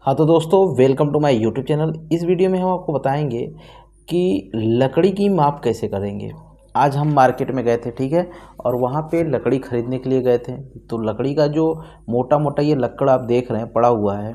हाँ तो दोस्तों, welcome to my YouTube channel. इस वीडियो में हम आपको बताएंगे कि लकड़ी की माप कैसे करेंगे। आज हम मार्केट में गए थे, ठीक है, और वहाँ पे लकड़ी ख़रीदने के लिए गए थे। तो लकड़ी का जो मोटा मोटा ये लक्कड़ आप देख रहे हैं पड़ा हुआ है,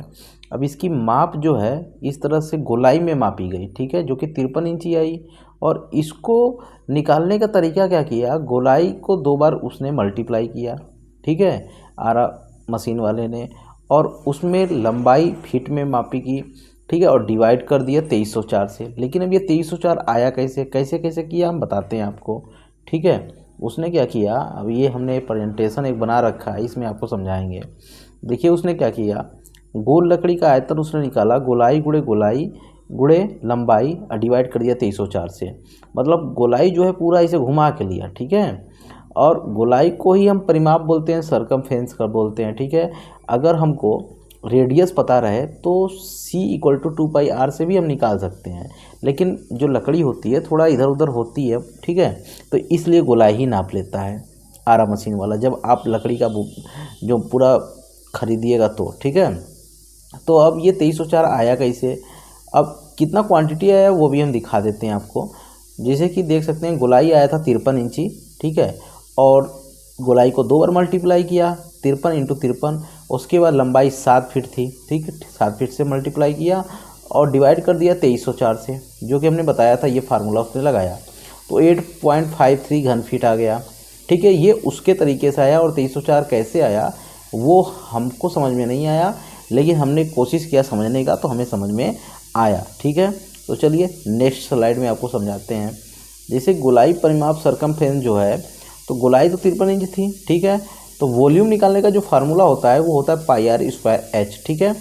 अब इसकी माप जो है इस तरह से गोलाई में मापी गई, ठीक है, जो कि 53 इंची आई। और इसको निकालने का तरीका क्या किया, गोलाई को 2 बार उसने मल्टीप्लाई किया, ठीक है, आरा मशीन वाले ने, और उसमें लंबाई फीट में मापी की, ठीक है, और डिवाइड कर दिया 2304 से। लेकिन अब ये 2304 आया कैसे कैसे कैसे किया हम बताते हैं आपको, ठीक है। उसने क्या किया, अब ये हमने प्रेजेंटेशन एक बना रखा है, इसमें आपको समझाएंगे। देखिए उसने क्या किया, गोल लकड़ी का आयतन उसने निकाला, गोलाई गुड़े लंबाई और डिवाइड कर दिया 2304 से। मतलब गोलाई जो है पूरा इसे घुमा के लिया, ठीक है, और गोलाई को ही हम परिमाप बोलते हैं, सरकमफेरेंस का बोलते हैं, ठीक है। अगर हमको रेडियस पता रहे तो c = 2πr से भी हम निकाल सकते हैं, लेकिन जो लकड़ी होती है थोड़ा इधर उधर होती है, ठीक है, तो इसलिए गोलाई ही नाप लेता है आरा मशीन वाला, जब आप लकड़ी का जो पूरा खरीदिएगा तो, ठीक है। तो अब ये 2304 आया कैसे, अब कितना क्वांटिटी आया वो भी हम दिखा देते हैं आपको। जैसे कि देख सकते हैं गोलाई आया था 53 इंची, ठीक है, और गोलाई को 2 बार मल्टीप्लाई किया, 53 × 53। उसके बाद लंबाई 7 फीट थी, ठीक है, 7 फीट से मल्टीप्लाई किया और डिवाइड कर दिया 2304 से, जो कि हमने बताया था, ये फार्मूला उसने लगाया, तो 8.53 घन फीट आ गया, ठीक है। ये उसके तरीके से आया, और 2304 कैसे आया वो हमको समझ में नहीं आया, लेकिन हमने कोशिश किया समझने का, तो हमें समझ में आया, ठीक है। तो चलिए नेक्स्ट स्लाइड में आपको समझाते हैं। जैसे गोलाई परिमाप सरकमफेरेंस जो है, तो गोलाई तो 53 इंच थी, ठीक है, तो वॉल्यूम निकालने का जो फार्मूला होता है वो होता है πr²h, ठीक है,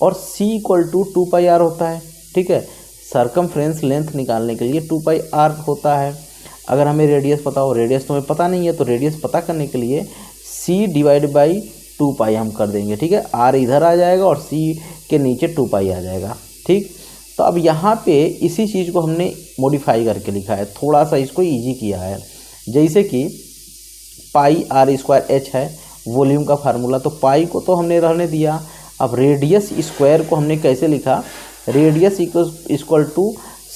और c = 2πr होता है, ठीक है। सरकमफ्रेंस लेंथ निकालने के लिए 2πr होता है। अगर हमें रेडियस पता हो, रेडियस तो हमें पता नहीं है, तो रेडियस पता करने के लिए c/2π हम कर देंगे, ठीक है, r इधर आ जाएगा और c के नीचे 2π आ जाएगा, ठीक। तो अब यहाँ पे इसी चीज़ को हमने मॉडिफाई करके लिखा है, थोड़ा सा इसको ईजी किया है। जैसे कि πr² है वॉल्यूम का फार्मूला, तो पाई को तो हमने रहने दिया। अब रेडियस स्क्वायर को हमने कैसे लिखा, रेडियस =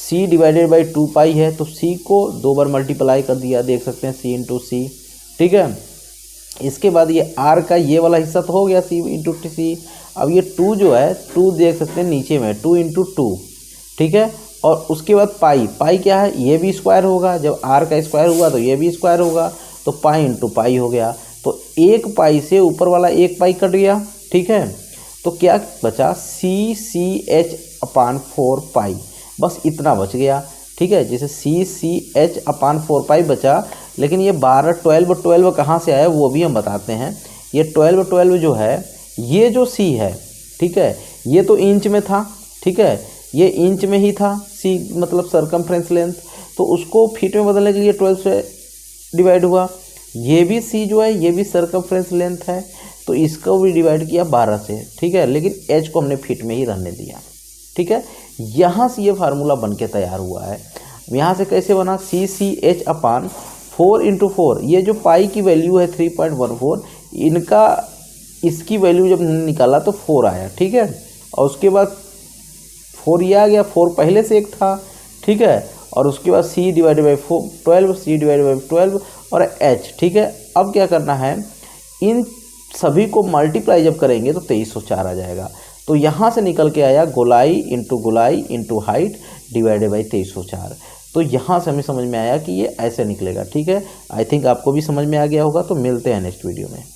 c/2π है, तो c को 2 बार मल्टीप्लाई कर दिया, देख सकते हैं c × c, ठीक है। इसके बाद ये r का ये वाला हिस्सा तो हो गया c × c। अब ये 2 जो है, 2 देख सकते हैं नीचे में 2 × 2, ठीक है, और उसके बाद पाई क्या है, ये भी स्क्वायर होगा, जब r का स्क्वायर हुआ तो ये भी स्क्वायर होगा, तो पाई × पाई हो गया। तो एक पाई से ऊपर वाला एक पाई कट गया, ठीक है, तो क्या बचा CCH/4π, बस इतना बच गया, ठीक है। जैसे CCH/4π बचा, लेकिन ये 12 कहाँ से आया वो भी हम बताते हैं। ये 12 जो है, ये जो C है, ठीक है, ये तो इंच में था, ठीक है, ये इंच में ही था C मतलब सरकमफ्रेंस लेंथ, तो उसको फीट में बदलने के लिए 12 से डिवाइड हुआ। ये भी C जो है ये भी सरकमफ्रेंस लेंथ है, तो इसको भी डिवाइड किया 12 से, ठीक है, लेकिन H को हमने फीट में ही रहने दिया, ठीक है। यहाँ से ये फार्मूला बन के तैयार हुआ है। यहाँ से कैसे बना, CCH/4 × 4, ये जो पाई की वैल्यू है 3.14, इनका इसकी वैल्यू जब निकाला तो 4 आया, ठीक है, और उसके बाद 4 ये आ गया, 4 पहले से एक था, ठीक है, और उसके बाद C/12 और H, ठीक है। अब क्या करना है, इन सभी को मल्टीप्लाई जब करेंगे तो 2304 आ जाएगा। तो यहाँ से निकल के आया गोलाई × हाइट डिवाइडेड बाई 2304। तो यहाँ से हमें समझ में आया कि ये ऐसे निकलेगा, ठीक है। आई थिंक आपको भी समझ में आ गया होगा। तो मिलते हैं नेक्स्ट वीडियो में।